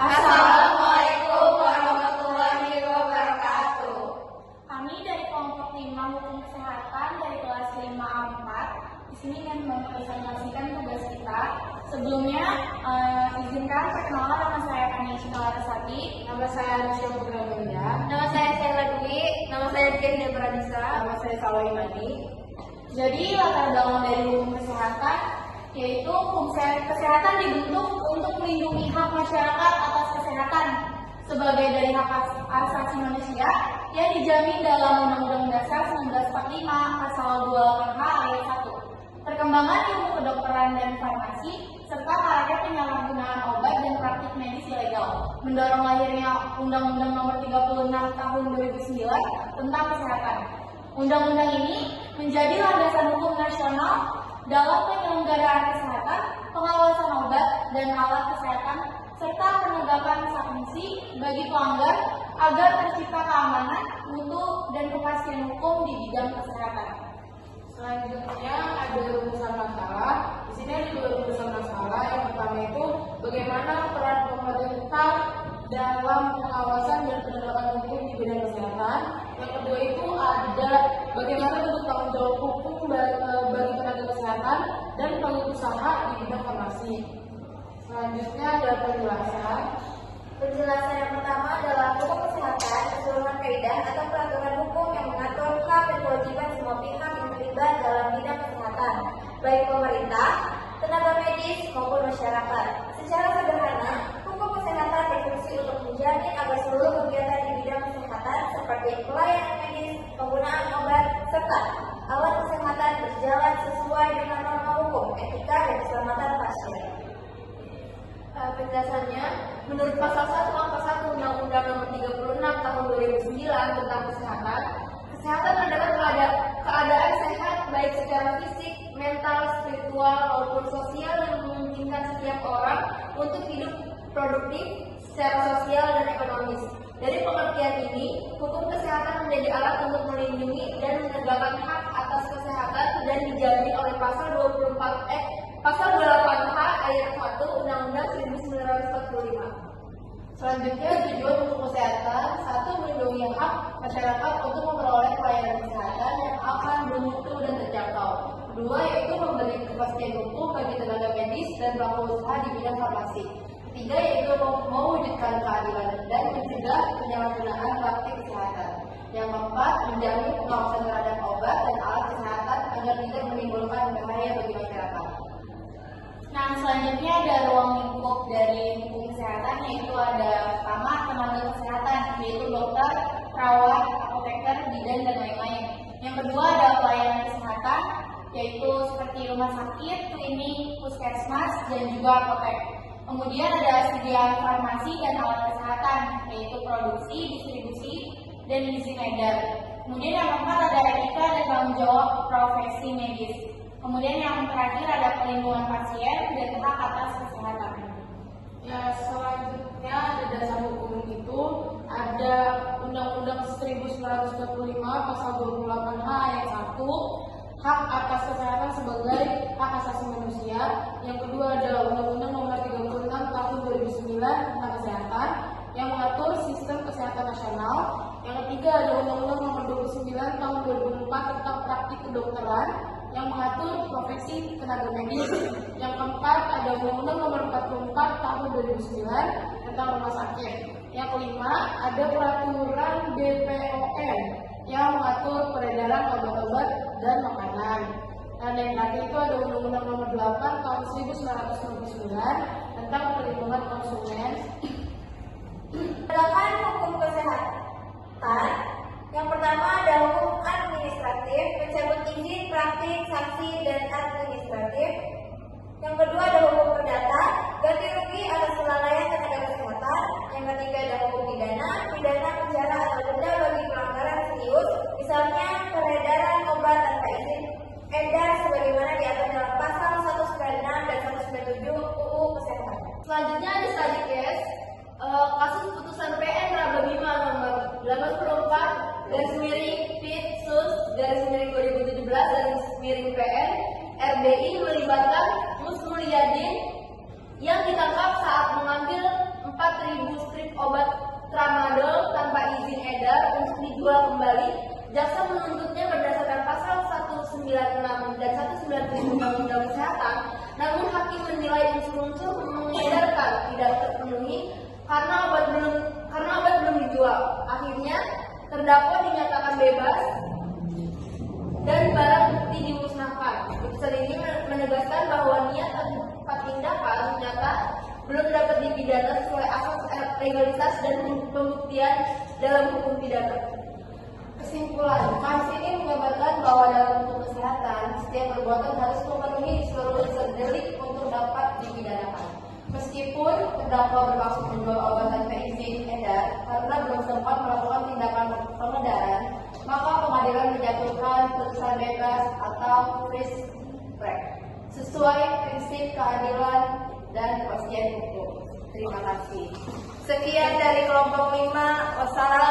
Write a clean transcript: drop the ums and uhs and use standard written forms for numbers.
Assalamualaikum warahmatullahi wabarakatuh. Kami dari kelompok 5 Hukum Kesehatan dari kelas 5A4 di sini ingin mempresentasikan tugas kita. Sebelumnya, izinkan perkenalan, nama saya Kanisha Larasati. Nama saya Anisya Putra-Benda. Nama saya Sheila Dwi. Nama saya Dian Pradisa. Nama saya Sawai Madi. Jadi latar belakang dari hukum kesehatan yaitu hukum kesehatan dibentuk untuk melindungi hak masyarakat atas kesehatan sebagai dari hak asasi manusia yang dijamin dalam Undang-Undang Dasar 1945 Pasal 28H Ayat 1. Perkembangan ilmu kedokteran dan farmasi serta maraknya penyalahgunaan obat dan praktik medis ilegal mendorong lahirnya Undang-Undang Nomor 36 Tahun 2009 tentang kesehatan. Undang-undang ini menjadi landasan hukum nasional dalam penyelenggaraan kesehatan, pengawasan obat dan alat kesehatan, serta penegakan sanksi bagi pelanggar agar tercipta keamanan, mutu, dan kepastian hukum di bidang kesehatan. Selanjutnya ada rumusan masalah. Di sini ada dua rumusan masalah. Yang pertama itu bagaimana peran pemerintah dalam pengawasan dan penegakan hukum di bidang kesehatan. Yang kedua itu ada bagaimana bentuk tanggung jawab hukum bagi tenaga kesehatan dan pengusaha di bidang farmasi. Selanjutnya ada penjelasan. Penjelasan yang pertama adalah hukum kesehatan, keseluruhan kaidah atau peraturan hukum yang mengatur hak dan kewajiban semua pihak yang terlibat dalam bidang kesehatan, baik pemerintah, tenaga medis maupun masyarakat. Secara sederhana, hukum kesehatan berfungsi untuk menjamin agar seluruh kegiatan di bidang kesehatan seperti pelayanan medis, penggunaan obat, serta alat kesehatan berjalan sesuai dengan norma hukum, etika, dan keselamatan pasien. Penjelasannya, menurut pasal 1 angka 1 Undang-Undang Nomor 36 Tahun 2009 tentang kesehatan adalah keadaan sehat baik secara fisik, mental, spiritual maupun sosial yang memungkinkan setiap orang untuk hidup produktif secara sosial dan ekonomis. Dari pengertian ini, hukum kesehatan menjadi alat untuk melindungi dan menegakkan hak atas kesehatan dan dijamin oleh pasal 28H ayat 1 Undang-Undang 1945. Selanjutnya tujuan hukum kesehatan: 1. Melindungi hak masyarakat untuk memperoleh pelayanan kesehatan yang akan bermutu dan terjangkau. 2. Yaitu memberi kepastian hukum bagi tenaga medis dan pelaku usaha di bidang farmasi. 3. Yaitu mewujudkan keadilan dan mencegah penyalahgunaan praktik kesehatan. Yang keempat, menjamin pengawasan terhadap obat dan alat kesehatan agar tidak menimbulkan bahaya bagi masyarakat. Nah, selanjutnya ada ruang lingkup dari hukum kesehatan, yaitu ada pertama tenaga kesehatan, yaitu dokter, perawat, apoteker, bidan, dan lain-lain. Yang kedua ada pelayanan kesehatan, yaitu seperti rumah sakit, klinik, puskesmas, dan juga apotek. Kemudian ada sediaan farmasi dan alat kesehatan, yaitu produksi, distribusi, dan izin edar. Kemudian yang keempat ada etika dan tanggung jawab profesi medis. Kemudian yang terakhir ada perlindungan pasien dan hak atas kesehatan. Ya, selanjutnya ada dasar hukum itu ada Undang-Undang 1945 Pasal 28H ayat 1, hak atas kesehatan sebagai hak asasi manusia. Yang kedua ada Undang-Undang Nomor 36 Tahun 2009 tentang kesehatan yang mengatur sistem kesehatan nasional. Yang ketiga ada Undang-Undang Nomor 29 Tahun 2004 tentang praktik kedokteran yang mengatur profesi tenaga medis. Yang keempat ada Undang-Undang Nomor 44 Tahun 2009 tentang rumah sakit. Yang kelima ada Peraturan BPOM yang mengatur peredaran obat-obat dan makanan. Dan yang terakhir itu ada Undang-Undang Nomor 8 Tahun 1999 tentang perlindungan konsumen. Berdasarkan hukum kesehatan, yang pertama ada hukum administratif, mencabut izin, praktik, sanksi, dan administratif. Yang kedua ada hukum perdata, ganti rugi atas kelalaian tenaga kesehatan. Yang ketiga ada hukum pidana, penjara atau denda bagi pelanggaran serius, misalnya peredaran obat tanpa izin edar sebagaimana diatur dalam pasal 196 dan 197 UU Kesehatan. Selanjutnya ada strategi dijual kembali, jaksa menuntutnya berdasarkan pasal 196 dan 197 Undang-Undang Kesehatan, namun hakim menilai unsur-unsur mengedarkan tidak terpenuhi karena obat belum dijual. Akhirnya, terdakwa dinyatakan bebas dan barang bukti dimusnahkan. Putusan ini menegaskan bahwa niat tempat tindakan ternyata belum dapat dipidana sesuai asas legalitas dan pembuktian dalam hukum pidana. Kesimpulan, kasus ini menggambarkan bahwa dalam hukum kesehatan, setiap perbuatan harus memenuhi seluruh unsur delik untuk dapat dipidanakan. Meskipun terdakwa bermaksud menjual obat tanpa izin edar karena belum sempat melakukan tindakan pengedaran, maka pengadilan menjatuhkan putusan bebas atau free track sesuai prinsip keadilan dan kepastian hukum. Terima kasih. Sekian dari kelompok 5. Wassalamualaikum